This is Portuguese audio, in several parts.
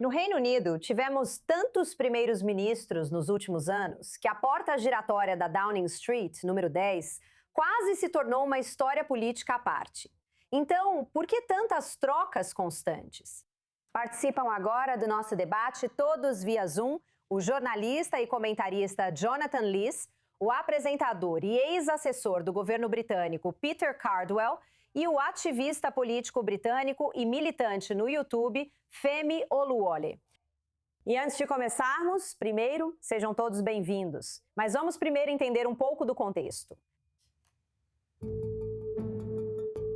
No Reino Unido, tivemos tantos primeiros ministros nos últimos anos que a porta giratória da Downing Street, número 10, quase se tornou uma história política à parte. Então, por que tantas trocas constantes? Participam agora do nosso debate, todos via Zoom, o jornalista e comentarista Jonathan Lees, o apresentador e ex-assessor do governo britânico Peter Cardwell e o ativista político britânico e militante no YouTube Femi Oluwole. E antes de começarmos, primeiro, sejam todos bem-vindos. Mas vamos primeiro entender um pouco do contexto.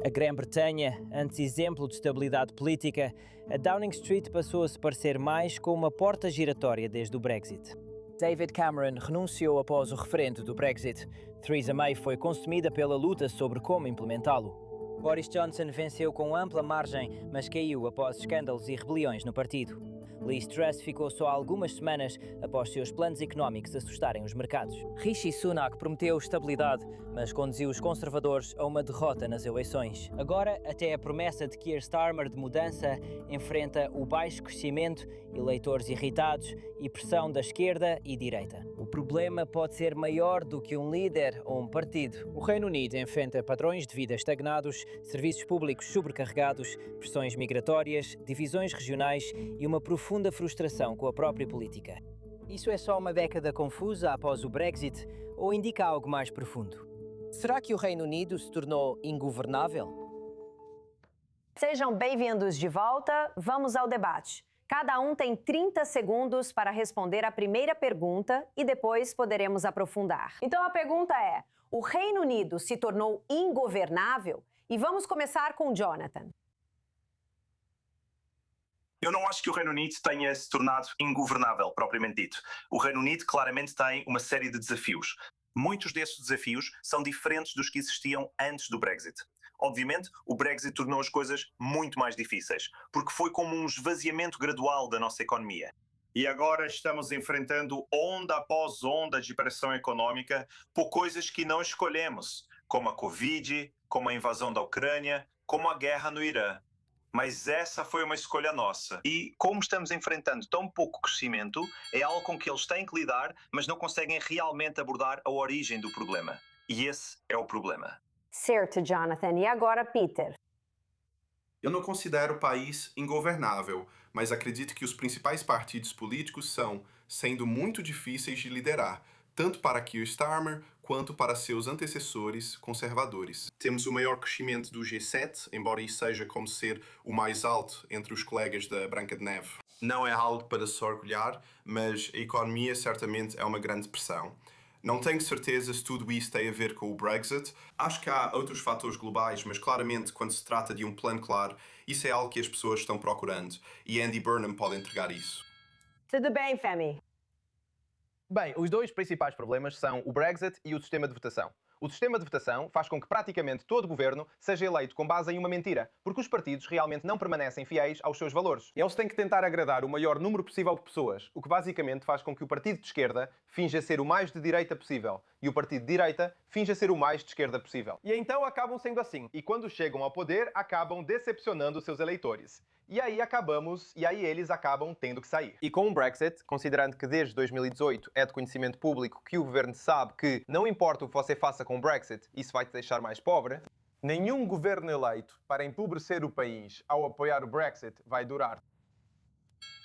A Grã-Bretanha, antes exemplo de estabilidade política, a Downing Street passou a se parecer mais com uma porta giratória desde o Brexit. David Cameron renunciou após o referendo do Brexit. Theresa May foi consumida pela luta sobre como implementá-lo. Boris Johnson venceu com ampla margem, mas caiu após escândalos e rebeliões no partido. Liz Truss ficou só algumas semanas após seus planos económicos assustarem os mercados. Rishi Sunak prometeu estabilidade, mas conduziu os conservadores a uma derrota nas eleições. Agora, até a promessa de Keir Starmer de mudança enfrenta o baixo crescimento, eleitores irritados e pressão da esquerda e direita. O problema pode ser maior do que um líder ou um partido. O Reino Unido enfrenta padrões de vida estagnados, serviços públicos sobrecarregados, pressões migratórias, divisões regionais e uma profunda frustração com a própria política. Isso é só uma década confusa após o Brexit ou indica algo mais profundo? Será que o Reino Unido se tornou ingovernável? Sejam bem-vindos de volta. Vamos ao debate. Cada um tem 30 segundos para responder a primeira pergunta e depois poderemos aprofundar. Então a pergunta é: o Reino Unido se tornou ingovernável? E vamos começar com Jonathan. Eu não acho que o Reino Unido tenha se tornado ingovernável, propriamente dito. O Reino Unido claramente tem uma série de desafios. Muitos desses desafios são diferentes dos que existiam antes do Brexit. Obviamente, o Brexit tornou as coisas muito mais difíceis, porque foi como um esvaziamento gradual da nossa economia. E agora estamos enfrentando onda após onda de pressão econômica por coisas que não escolhemos, como a Covid, como a invasão da Ucrânia, como a guerra no Irã. Mas essa foi uma escolha nossa. E como estamos enfrentando tão pouco crescimento, é algo com que eles têm que lidar, mas não conseguem realmente abordar a origem do problema. E esse é o problema. Certo, Jonathan. E agora, Peter? Eu não considero o país ingovernável, mas acredito que os principais partidos políticos são, sendo muito difíceis de liderar, tanto para Keir Starmer quanto para seus antecessores conservadores. Temos o maior crescimento do G7, embora isso seja como ser o mais alto entre os colegas da Branca de Neve. Não é algo para se orgulhar, mas a economia certamente é uma grande pressão. Não tenho certeza se tudo isso tem a ver com o Brexit. Acho que há outros fatores globais, mas claramente quando se trata de um plano claro, isso é algo que as pessoas estão procurando. E Andy Burnham pode entregar isso. Tudo bem, Femi? Bem, os dois principais problemas são o Brexit e o sistema de votação. O sistema de votação faz com que praticamente todo governo seja eleito com base em uma mentira, porque os partidos realmente não permanecem fiéis aos seus valores. Eles têm que tentar agradar o maior número possível de pessoas, o que basicamente faz com que o partido de esquerda finja ser o mais de direita possível e o partido de direita finja ser o mais de esquerda possível. E então acabam sendo assim, e quando chegam ao poder, acabam decepcionando os seus eleitores. E aí eles acabam tendo que sair. E com o Brexit, considerando que desde 2018 é de conhecimento público que o governo sabe que não importa o que você faça com o Brexit, isso vai te deixar mais pobre, nenhum governo eleito para empobrecer o país ao apoiar o Brexit vai durar.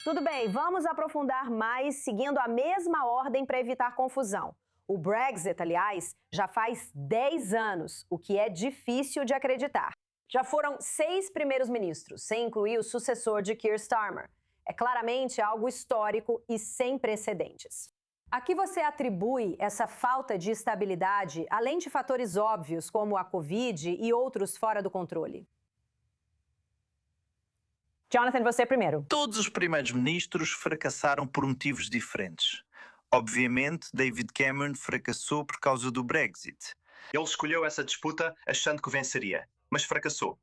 Tudo bem, vamos aprofundar mais seguindo a mesma ordem para evitar confusão. O Brexit, aliás, já faz 10 anos, o que é difícil de acreditar. Já foram 6 primeiros ministros, sem incluir o sucessor de Keir Starmer. É claramente algo histórico e sem precedentes. A que você atribui essa falta de estabilidade, além de fatores óbvios como a Covid e outros fora do controle? Jonathan, você primeiro. Todos os primeiros ministros fracassaram por motivos diferentes. Obviamente, David Cameron fracassou por causa do Brexit. Ele escolheu essa disputa achando que venceria, mas fracassou.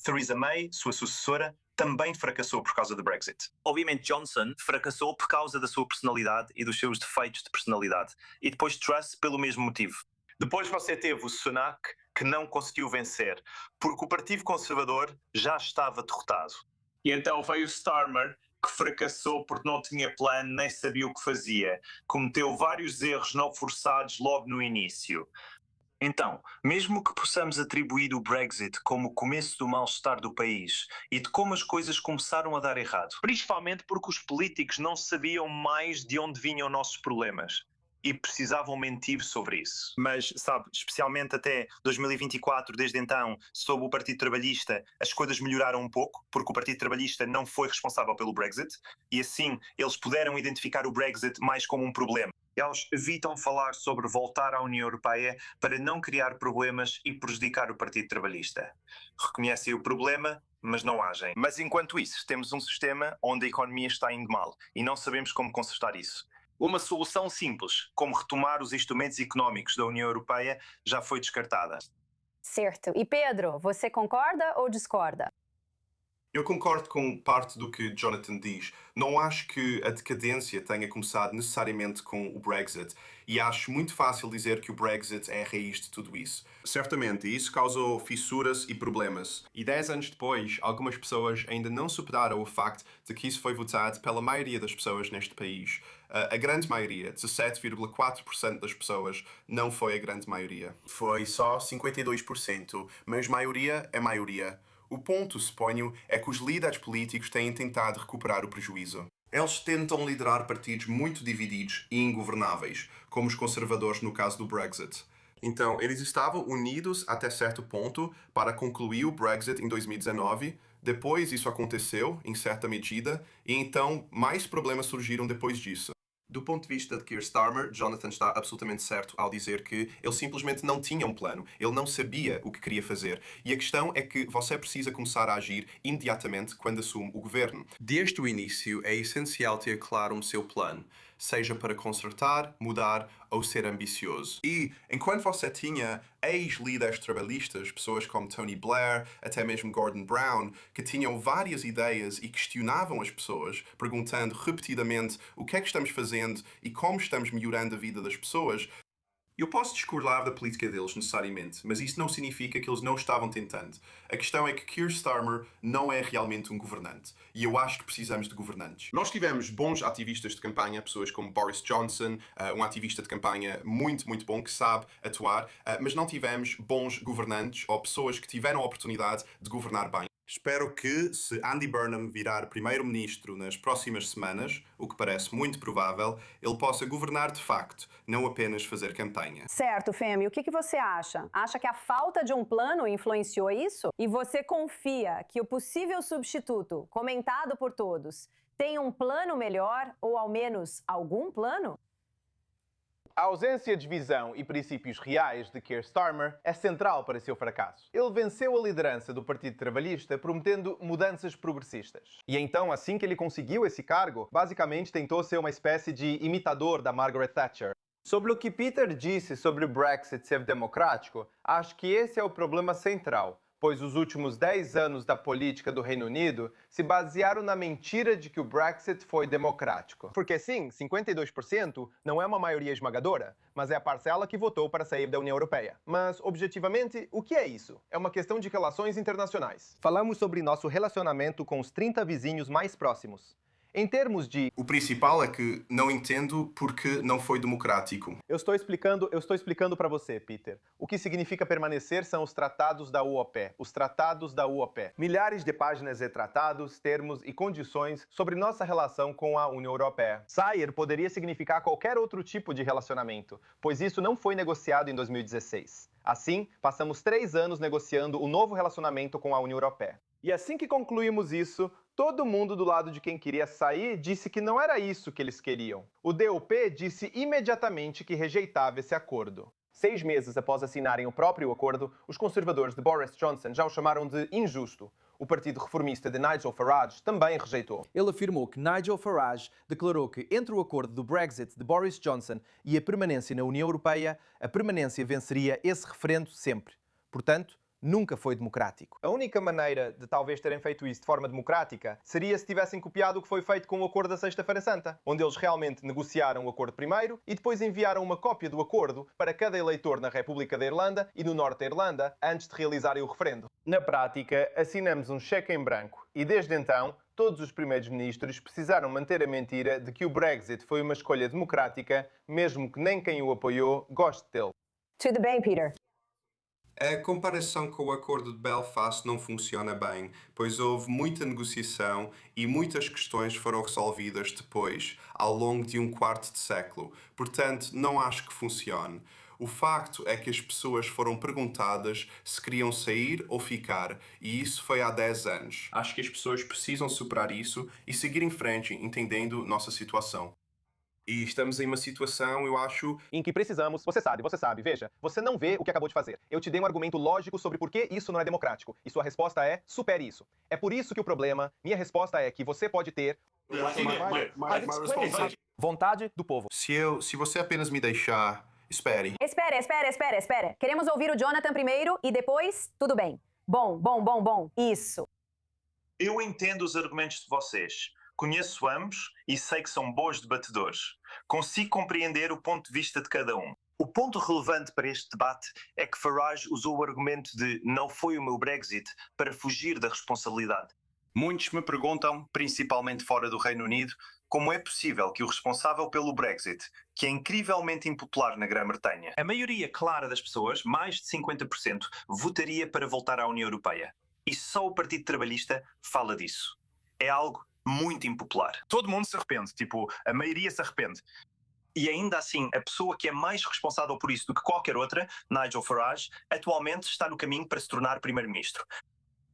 Theresa May, sua sucessora, também fracassou por causa do Brexit. Obviamente Johnson fracassou por causa da sua personalidade e dos seus defeitos de personalidade. E depois Truss pelo mesmo motivo. Depois você teve o Sunak, que não conseguiu vencer, porque o Partido Conservador já estava derrotado. E então veio o Starmer, que fracassou porque não tinha plano nem sabia o que fazia. Cometeu vários erros não forçados logo no início. Então, mesmo que possamos atribuir o Brexit como o começo do mal-estar do país e de como as coisas começaram a dar errado, principalmente porque os políticos não sabiam mais de onde vinham nossos problemas e precisavam mentir sobre isso. Mas, sabe, especialmente até 2024, desde então, sob o Partido Trabalhista, as coisas melhoraram um pouco, porque o Partido Trabalhista não foi responsável pelo Brexit, e assim eles puderam identificar o Brexit mais como um problema. Eles evitam falar sobre voltar à União Europeia para não criar problemas e prejudicar o Partido Trabalhista. Reconhecem o problema, mas não agem. Mas enquanto isso, temos um sistema onde a economia está indo mal e não sabemos como consertar isso. Uma solução simples, como retomar os instrumentos económicos da União Europeia, já foi descartada. Certo. E Pedro, você concorda ou discorda? Eu concordo com parte do que Jonathan diz. Não acho que a decadência tenha começado necessariamente com o Brexit e acho muito fácil dizer que o Brexit é a raiz de tudo isso. Certamente, isso causou fissuras e problemas. E 10 anos depois, algumas pessoas ainda não superaram o facto de que isso foi votado pela maioria das pessoas neste país. A grande maioria, 17,4% das pessoas, não foi a grande maioria. Foi só 52%, mas maioria é maioria. O ponto, suponho, é que os líderes políticos têm tentado recuperar o prejuízo. Eles tentam liderar partidos muito divididos e ingovernáveis, como os conservadores no caso do Brexit. Então, eles estavam unidos até certo ponto para concluir o Brexit em 2019, depois isso aconteceu, em certa medida, e então mais problemas surgiram depois disso. Do ponto de vista de Keir Starmer, Jonathan está absolutamente certo ao dizer que ele simplesmente não tinha um plano. Ele não sabia o que queria fazer. E a questão é que você precisa começar a agir imediatamente quando assume o governo. Desde o início, é essencial ter claro o seu plano, seja para consertar, mudar ou ser ambicioso. E enquanto você tinha ex-líderes trabalhistas, pessoas como Tony Blair, até mesmo Gordon Brown, que tinham várias ideias e questionavam as pessoas, perguntando repetidamente o que é que estamos fazendo e como estamos melhorando a vida das pessoas, eu posso discordar da política deles necessariamente, mas isso não significa que eles não estavam tentando. A questão é que Keir Starmer não é realmente um governante. E eu acho que precisamos de governantes. Nós tivemos bons ativistas de campanha, pessoas como Boris Johnson, um ativista de campanha muito, muito bom que sabe atuar, mas não tivemos bons governantes ou pessoas que tiveram a oportunidade de governar bem. Espero que, se Andy Burnham virar primeiro-ministro nas próximas semanas, o que parece muito provável, ele possa governar de facto, não apenas fazer campanha. Certo, Femi. O que você acha? Acha que a falta de um plano influenciou isso? E você confia que o possível substituto, comentado por todos, tem um plano melhor ou ao menos algum plano? A ausência de visão e princípios reais de Keir Starmer é central para seu fracasso. Ele venceu a liderança do Partido Trabalhista prometendo mudanças progressistas. E então, assim que ele conseguiu esse cargo, basicamente tentou ser uma espécie de imitador da Margaret Thatcher. Sobre o que Peter disse sobre o Brexit ser democrático, acho que esse é o problema central, pois os últimos 10 anos da política do Reino Unido se basearam na mentira de que o Brexit foi democrático. Porque sim, 52% não é uma maioria esmagadora, mas é a parcela que votou para sair da União Europeia. Mas, objetivamente, o que é isso? É uma questão de relações internacionais. Falamos sobre nosso relacionamento com os 30 vizinhos mais próximos. Em termos de... O principal é que não entendo porque não foi democrático. Eu estou explicando para você, Peter. O que significa permanecer são os tratados da UOP. Os tratados da UOP. Milhares de páginas de tratados, termos e condições sobre nossa relação com a União Europeia. Sair poderia significar qualquer outro tipo de relacionamento, pois isso não foi negociado em 2016. Assim, passamos 3 anos negociando o novo relacionamento com a União Europeia. E assim que concluímos isso, todo mundo do lado de quem queria sair disse que não era isso que eles queriam. O DUP disse imediatamente que rejeitava esse acordo. 6 meses após assinarem o próprio acordo, os conservadores de Boris Johnson já o chamaram de injusto. O partido reformista de Nigel Farage também rejeitou. Ele afirmou que Nigel Farage declarou que entre o acordo do Brexit de Boris Johnson e a permanência na União Europeia, a permanência venceria esse referendo sempre. Portanto, nunca foi democrático. A única maneira de talvez terem feito isso de forma democrática seria se tivessem copiado o que foi feito com o acordo da Sexta-feira Santa, onde eles realmente negociaram o acordo primeiro e depois enviaram uma cópia do acordo para cada eleitor na República da Irlanda e no Norte da Irlanda antes de realizarem o referendo. Na prática, assinamos um cheque em branco e desde então todos os primeiros-ministros precisaram manter a mentira de que o Brexit foi uma escolha democrática, mesmo que nem quem o apoiou goste dele. Tudo bem, Peter? A comparação com o Acordo de Belfast não funciona bem, pois houve muita negociação e muitas questões foram resolvidas depois, ao longo de um quarto de século. Portanto, não acho que funcione. O facto é que as pessoas foram perguntadas se queriam sair ou ficar, e isso foi há 10 anos. Acho que as pessoas precisam superar isso e seguir em frente, entendendo nossa situação. E estamos em uma situação, eu acho, Em que precisamos... Você sabe, veja. Você não vê o que acabou de fazer. Eu te dei um argumento lógico sobre por que isso não é democrático. E sua resposta é, supere isso. É por isso que o problema, minha resposta é que você pode ter... vontade do povo. se você apenas me deixar... Espere. Espera. Queremos ouvir o Jonathan primeiro e depois, tudo bem. Bom. Isso. Eu entendo os argumentos de vocês. Conheço ambos e sei que são bons debatedores. Consigo compreender o ponto de vista de cada um. O ponto relevante para este debate é que Farage usou o argumento de não foi o meu Brexit para fugir da responsabilidade. Muitos me perguntam, principalmente fora do Reino Unido, como é possível que o responsável pelo Brexit, que é incrivelmente impopular na Grã-Bretanha, a maioria clara das pessoas, mais de 50%, votaria para voltar à União Europeia. E só o Partido Trabalhista fala disso. É algo muito impopular. Todo mundo se arrepende, a maioria se arrepende. E ainda assim, a pessoa que é mais responsável por isso do que qualquer outra, Nigel Farage, atualmente está no caminho para se tornar primeiro-ministro.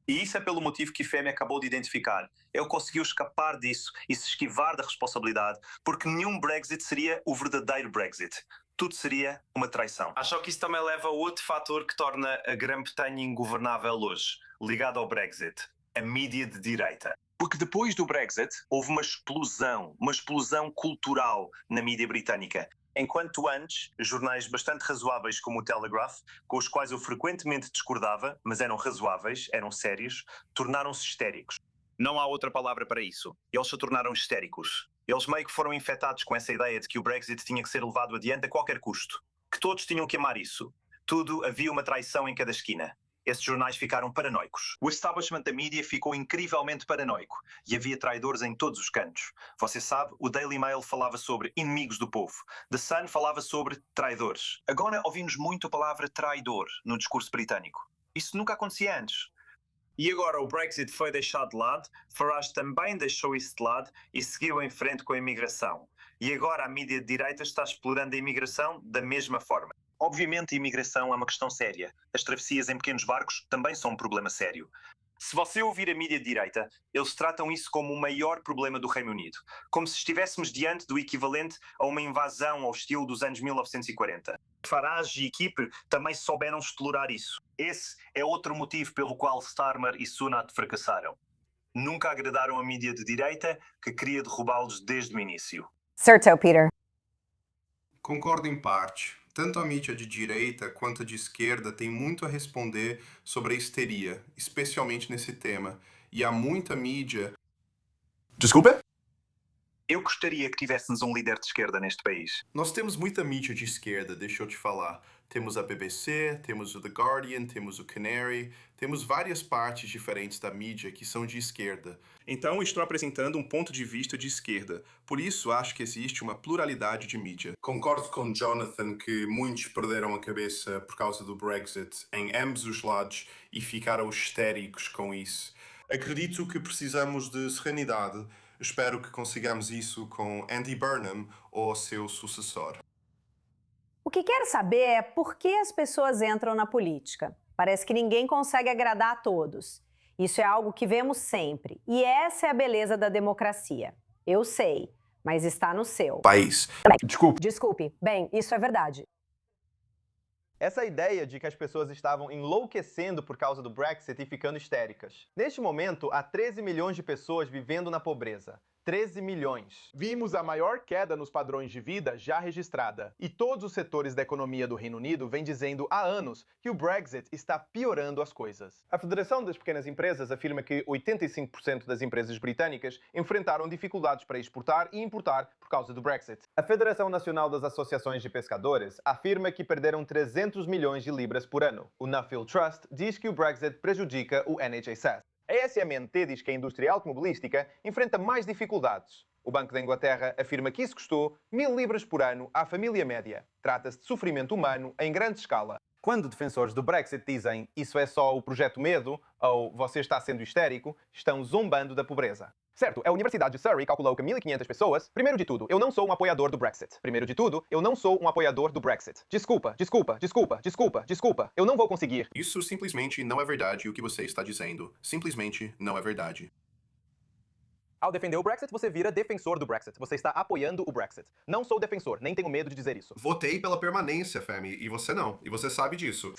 E isso é pelo motivo que Femi acabou de identificar. Ele conseguiu escapar disso e se esquivar da responsabilidade, porque nenhum Brexit seria o verdadeiro Brexit. Tudo seria uma traição. Acho que isso também leva a outro fator que torna a Grã-Bretanha ingovernável hoje, ligado ao Brexit: a mídia de direita. Porque depois do Brexit, houve uma explosão cultural na mídia britânica. Enquanto antes, jornais bastante razoáveis como o Telegraph, com os quais eu frequentemente discordava, mas eram razoáveis, eram sérios, tornaram-se histéricos. Não há outra palavra para isso. Eles se tornaram histéricos. Eles meio que foram infectados com essa ideia de que o Brexit tinha que ser levado adiante a qualquer custo. Que todos tinham que amar isso. Tudo havia uma traição em cada esquina. Esses jornais ficaram paranoicos. O establishment da mídia ficou incrivelmente paranoico e havia traidores em todos os cantos. Você sabe, o Daily Mail falava sobre inimigos do povo. The Sun falava sobre traidores. Agora ouvimos muito a palavra traidor no discurso britânico. Isso nunca acontecia antes. E agora o Brexit foi deixado de lado, Farage também deixou isso de lado e seguiu em frente com a imigração. E agora a mídia de direita está explorando a imigração da mesma forma. Obviamente a imigração é uma questão séria. As travessias em pequenos barcos também são um problema sério. Se você ouvir a mídia de direita, eles tratam isso como o maior problema do Reino Unido. Como se estivéssemos diante do equivalente a uma invasão ao estilo dos anos 1940. Farage e equipe também souberam explorar isso. Esse é outro motivo pelo qual Starmer e Sunak fracassaram. Nunca agradaram a mídia de direita, que queria derrubá-los desde o início. Certo, Peter. Concordo em parte. Tanto a mídia de direita quanto a de esquerda tem muito a responder sobre a histeria, especialmente nesse tema. E há muita mídia... Desculpa? Eu gostaria que tivéssemos um líder de esquerda neste país. Nós temos muita mídia de esquerda, deixa eu te falar. Temos a BBC, temos o The Guardian, temos o Canary, temos várias partes diferentes da mídia que são de esquerda. Então, estou apresentando um ponto de vista de esquerda. Por isso, acho que existe uma pluralidade de mídia. Concordo com Jonathan que muitos perderam a cabeça por causa do Brexit em ambos os lados e ficaram histéricos com isso. Acredito que precisamos de serenidade. Espero que consigamos isso com Andy Burnham ou seu sucessor. O que quero saber é por que as pessoas entram na política. Parece que ninguém consegue agradar a todos. Isso é algo que vemos sempre. E essa é a beleza da democracia. Eu sei, mas está no seu país. Desculpe. Bem, isso é verdade. Essa ideia de que as pessoas estavam enlouquecendo por causa do Brexit e ficando histéricas. Neste momento, há 13 milhões de pessoas vivendo na pobreza. 13 milhões. Vimos a maior queda nos padrões de vida já registrada. E todos os setores da economia do Reino Unido vêm dizendo há anos que o Brexit está piorando as coisas. A Federação das Pequenas Empresas afirma que 85% das empresas britânicas enfrentaram dificuldades para exportar e importar por causa do Brexit. A Federação Nacional das Associações de Pescadores afirma que perderam 300 milhões de libras por ano. O Nuffield Trust diz que o Brexit prejudica o NHS. A SMNT diz que a indústria automobilística enfrenta mais dificuldades. O Banco da Inglaterra afirma que isso custou 1000 libras por ano à família média. Trata-se de sofrimento humano em grande escala. Quando defensores do Brexit dizem isso é só o projeto medo ou você está sendo histérico, estão zombando da pobreza. Certo, a Universidade de Surrey calculou que 1.500 pessoas... Primeiro de tudo, eu não sou um apoiador do Brexit. Primeiro de tudo, eu não sou um apoiador do Brexit. Desculpa. Eu não vou conseguir. Isso simplesmente não é verdade o que você está dizendo. Simplesmente não é verdade. Ao defender o Brexit, você vira defensor do Brexit. Você está apoiando o Brexit. Não sou defensor, nem tenho medo de dizer isso. Votei pela permanência, Femi, e você não. E você sabe disso.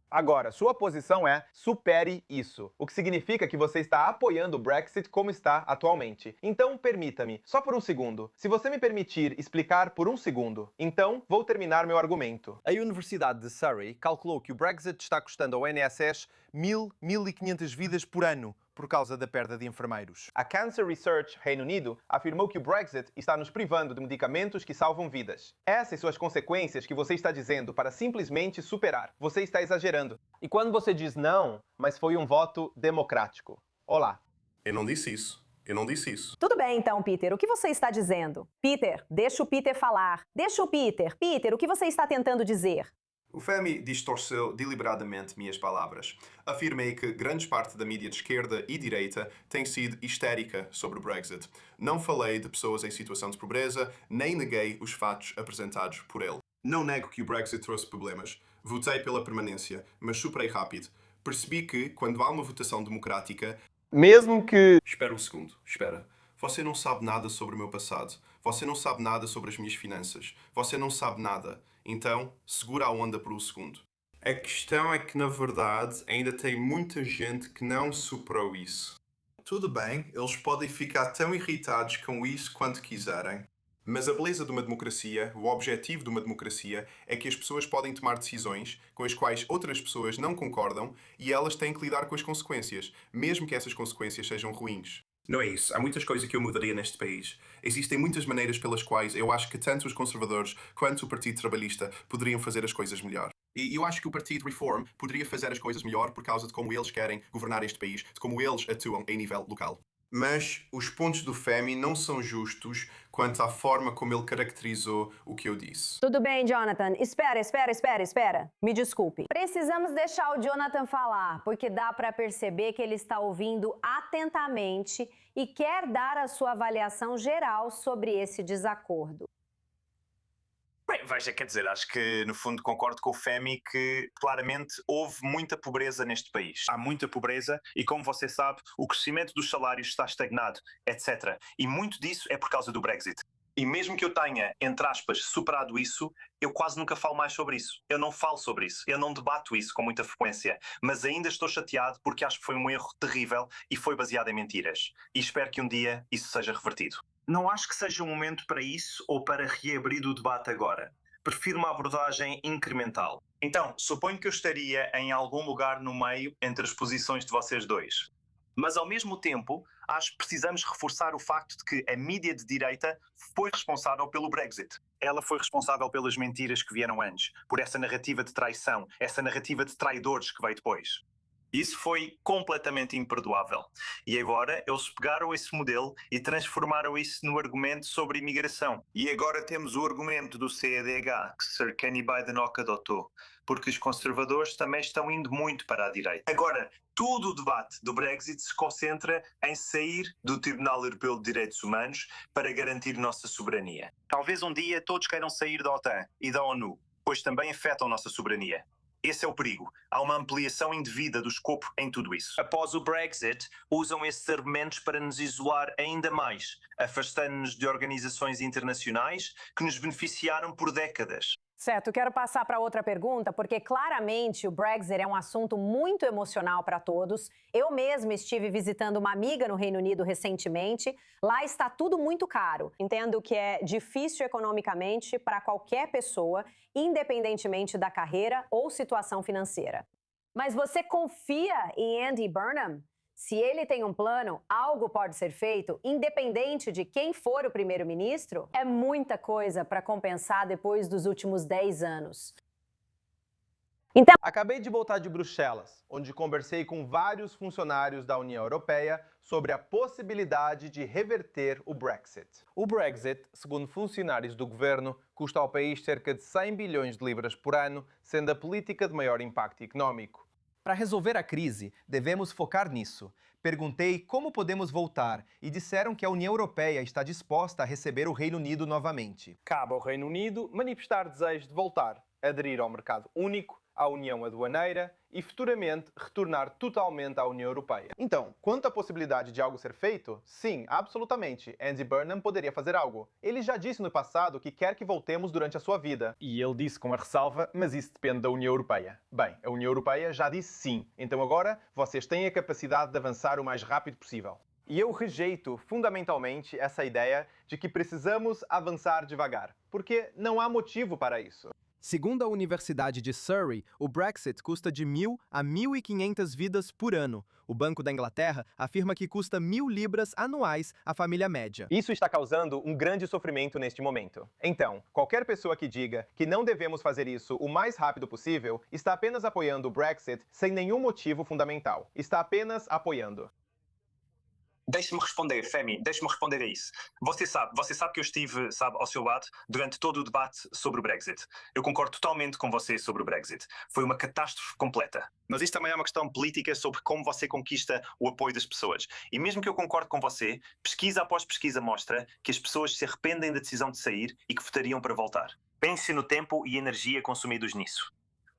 Agora, sua posição é supere isso, o que significa que você está apoiando o Brexit como está atualmente. Então, permita-me, só por um segundo. Se você me permitir explicar por um segundo, então vou terminar meu argumento. A Universidade de Surrey calculou que o Brexit está custando ao INSS 1.500 vidas por ano, por causa da perda de enfermeiros. A Cancer Research Reino Unido afirmou que o Brexit está nos privando de medicamentos que salvam vidas. Essas são as consequências que você está dizendo para simplesmente superar. Você está exagerando. E quando você diz não, mas foi um voto democrático. Olá. Eu não disse isso. Eu não disse isso. Tudo bem, então, Peter. O que você está dizendo? Peter, deixa o Peter falar. Deixa o Peter. Peter, o que você está tentando dizer? O Femi distorceu deliberadamente minhas palavras. Afirmei que grande parte da mídia de esquerda e direita tem sido histérica sobre o Brexit. Não falei de pessoas em situação de pobreza, nem neguei os fatos apresentados por ele. Não nego que o Brexit trouxe problemas. Votei pela permanência, mas superei rápido. Percebi que, quando há uma votação democrática... Mesmo que... Espera um segundo, espera. Você não sabe nada sobre o meu passado. Você não sabe nada sobre as minhas finanças. Você não sabe nada. Então, segura a onda por um segundo. A questão é que, na verdade, ainda tem muita gente que não superou isso. Tudo bem, eles podem ficar tão irritados com isso quanto quiserem. Mas a beleza de uma democracia, o objetivo de uma democracia, é que as pessoas podem tomar decisões com as quais outras pessoas não concordam e elas têm que lidar com as consequências, mesmo que essas consequências sejam ruins. Não é isso. Há muitas coisas que eu mudaria neste país. Existem muitas maneiras pelas quais eu acho que tanto os conservadores quanto o Partido Trabalhista poderiam fazer as coisas melhor. E eu acho que o Partido Reform poderia fazer as coisas melhor por causa de como eles querem governar este país, de como eles atuam em nível local. Mas os pontos do Femi não são justos quanto à forma como ele caracterizou o que eu disse. Tudo bem, Jonathan. Espera. Me desculpe. Precisamos deixar o Jonathan falar, porque dá para perceber que ele está ouvindo atentamente e quer dar a sua avaliação geral sobre esse desacordo. Bem, veja, quer dizer, acho que no fundo concordo com o Femi que claramente houve muita pobreza neste país. Há muita pobreza e, como você sabe, o crescimento dos salários está estagnado, etc. E muito disso é por causa do Brexit. E mesmo que eu tenha, entre aspas, superado isso, eu quase nunca falo mais sobre isso. Eu não falo sobre isso. Eu não debato isso com muita frequência. Mas ainda estou chateado porque acho que foi um erro terrível e foi baseado em mentiras. E espero que um dia isso seja revertido. Não acho que seja um momento para isso ou para reabrir o debate agora. Prefiro uma abordagem incremental. Então, suponho que eu estaria em algum lugar no meio entre as posições de vocês dois. Mas, ao mesmo tempo, acho que precisamos reforçar o facto de que a mídia de direita foi responsável pelo Brexit. Ela foi responsável pelas mentiras que vieram antes, por essa narrativa de traição, essa narrativa de traidores que veio depois. Isso foi completamente imperdoável. E agora eles pegaram esse modelo e transformaram isso no argumento sobre imigração. E agora temos o argumento do CEDH, que Sir Kenny Badenoch adotou, porque os conservadores também estão indo muito para a direita. Agora, todo o debate do Brexit se concentra em sair do Tribunal Europeu de Direitos Humanos para garantir nossa soberania. Talvez um dia todos queiram sair da OTAN e da ONU, pois também afetam nossa soberania. Esse é o perigo. Há uma ampliação indevida do escopo em tudo isso. Após o Brexit, usam esses argumentos para nos isolar ainda mais, afastando-nos de organizações internacionais que nos beneficiaram por décadas. Certo, quero passar para outra pergunta, porque claramente o Brexit é um assunto muito emocional para todos. Eu mesma estive visitando uma amiga no Reino Unido recentemente. Lá está tudo muito caro. Entendo que é difícil economicamente para qualquer pessoa, independentemente da carreira ou situação financeira. Mas você confia em Andy Burnham? Se ele tem um plano, algo pode ser feito, independente de quem for o primeiro-ministro? É muita coisa para compensar depois dos últimos 10 anos. Então, Acabei de voltar de Bruxelas, onde conversei com vários funcionários da União Europeia sobre a possibilidade de reverter o Brexit. O Brexit, segundo funcionários do governo, custa ao país cerca de 100 bilhões de libras por ano, sendo a política de maior impacto económico. Para resolver a crise, devemos focar nisso. Perguntei como podemos voltar e disseram que a União Europeia está disposta a receber o Reino Unido novamente. Cabe ao Reino Unido manifestar desejo de voltar, aderir ao mercado único, à União Aduaneira e futuramente retornar totalmente à União Europeia. Então, quanto à possibilidade de algo ser feito? Sim, absolutamente. Andy Burnham poderia fazer algo. Ele já disse no passado que quer que voltemos durante a sua vida. E ele disse com a ressalva, mas isso depende da União Europeia. Bem, a União Europeia já disse sim. Então agora, vocês têm a capacidade de avançar o mais rápido possível. E eu rejeito fundamentalmente essa ideia de que precisamos avançar devagar, porque não há motivo para isso. Segundo a Universidade de Surrey, o Brexit custa de 1.000 a 1.500 vidas por ano. O Banco da Inglaterra afirma que custa 1.000 libras anuais à família média. Isso está causando um grande sofrimento neste momento. Então, qualquer pessoa que diga que não devemos fazer isso o mais rápido possível está apenas apoiando o Brexit sem nenhum motivo fundamental. Está apenas apoiando. Deixe-me responder, Femi, deixe-me responder a isso. Você sabe que eu estive, ao seu lado durante todo o debate sobre o Brexit. Eu concordo totalmente com você sobre o Brexit. Foi uma catástrofe completa. Mas isto também é uma questão política sobre como você conquista o apoio das pessoas. E mesmo que eu concorde com você, pesquisa após pesquisa mostra que as pessoas se arrependem da decisão de sair e que votariam para voltar. Pense no tempo e energia consumidos nisso.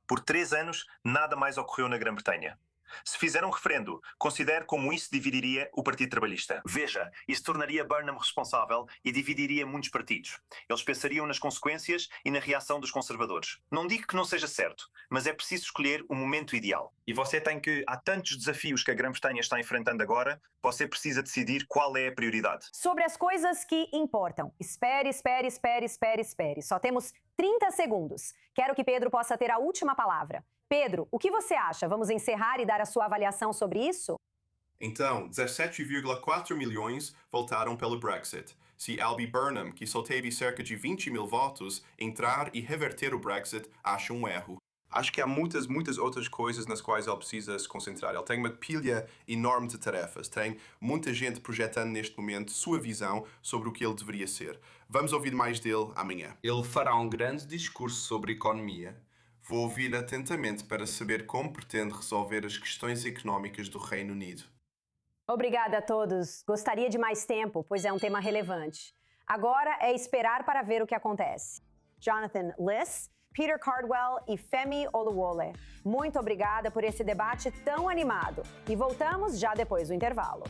Por 3 anos, nada mais ocorreu na Grã-Bretanha. Se fizer um referendo, considere como isso dividiria o Partido Trabalhista. Veja, isso tornaria Burnham responsável e dividiria muitos partidos. Eles pensariam nas consequências e na reação dos conservadores. Não digo que não seja certo, mas é preciso escolher o momento ideal. E você tem que, há tantos desafios que a Grã-Bretanha está enfrentando agora, você precisa decidir qual é a prioridade. sobre as coisas que importam. Espere. Só temos 30 segundos. Quero que Pedro possa ter a última palavra. Pedro, o que você acha? Vamos encerrar e dar a sua avaliação sobre isso? Então, 17,4 milhões votaram pelo Brexit. Se Albie Burnham, que só teve cerca de 20 mil votos, entrar e reverter o Brexit, acha um erro. Acho que há muitas outras coisas nas quais ele precisa se concentrar. Ele tem uma pilha enorme de tarefas. Tem muita gente projetando neste momento sua visão sobre o que ele deveria ser. Vamos ouvir mais dele amanhã. Ele fará um grande discurso sobre economia. Vou ouvir atentamente para saber como pretende resolver as questões económicas do Reino Unido. Obrigada a todos. Gostaria de mais tempo, pois é um tema relevante. Agora é esperar para ver o que acontece. Jonathan Liss, Peter Cardwell e Femi Oluwole, muito obrigada por esse debate tão animado. E voltamos já depois do intervalo.